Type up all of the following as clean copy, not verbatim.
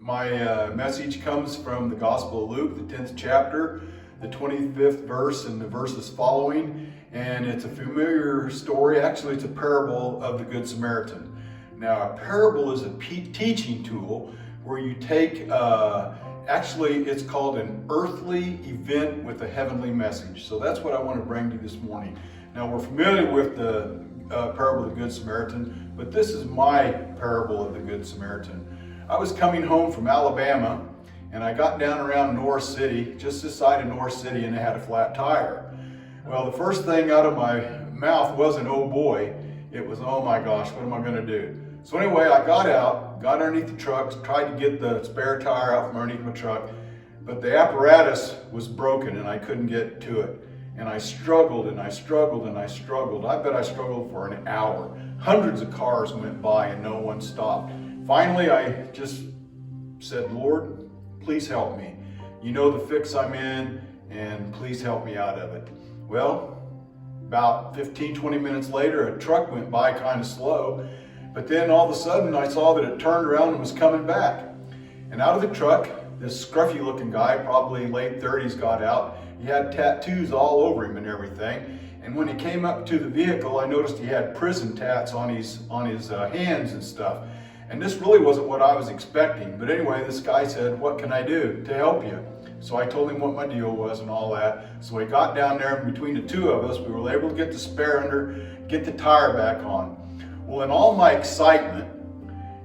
My message comes from the Gospel of Luke, the 10th chapter, the 25th verse and the verses following. And it's a familiar story. Actually, it's a parable of the Good Samaritan. Now, a parable is a teaching tool where you take, actually it's called an earthly event with a heavenly message. So that's what I want to bring to you this morning. Now, we're familiar with the parable of the Good Samaritan, but this is my parable of the Good Samaritan. I was coming home from Alabama, and I got down around North City, just this side of North City, and they had a flat tire. Well, the first thing out of my mouth wasn't, oh boy, it was, oh my gosh, what am I gonna do? So anyway, I got out, got underneath the truck, tried to get the spare tire out from underneath my truck, but the apparatus was broken and I couldn't get to it. And I struggled and I struggled and I struggled. I bet I struggled for an hour. Hundreds of cars went by and no one stopped. Finally, I just said, Lord, please help me. You know the fix I'm in, and please help me out of it. Well, about 15, 20 minutes later, a truck went by kind of slow, but then all of a sudden I saw that it turned around and was coming back. And out of the truck, this scruffy looking guy, probably late 30s, got out. He had tattoos all over him and everything. And when he came up to the vehicle, I noticed he had prison tats on his hands and stuff. And this really wasn't what I was expecting. But anyway, this guy said, what can I do to help you? So I told him what my deal was and all that. So we got down there, and between the two of us, we were able to get the spare under, get the tire back on. Well, in all my excitement,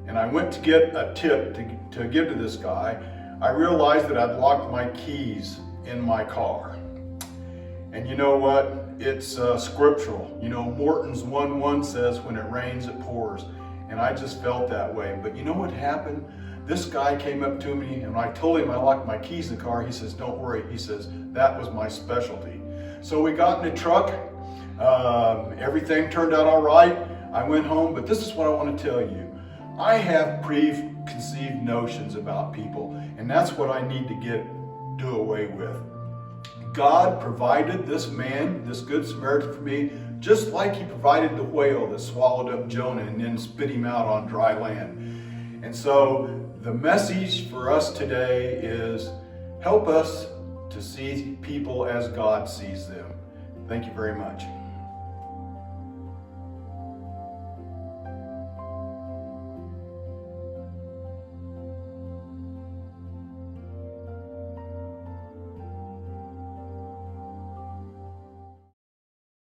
and I went to get a tip to give to this guy, I realized that I'd locked my keys in my car. And you know what? It's scriptural. You know, Morton's 1:1 says, when it rains, it pours. And I just felt that way. But you know what happened? This guy came up to me, and I told him I locked my keys in the car. He says, don't worry. He says, that was my specialty. So we got in the truck. Everything turned out all right. I went home, but this is what I want to tell you. I have preconceived notions about people, and that's what I need to do away with. God provided this man, this Good Samaritan, for me, just like he provided the whale that swallowed up Jonah and then spit him out on dry land. And so the message for us today is help us to see people as God sees them. Thank you very much.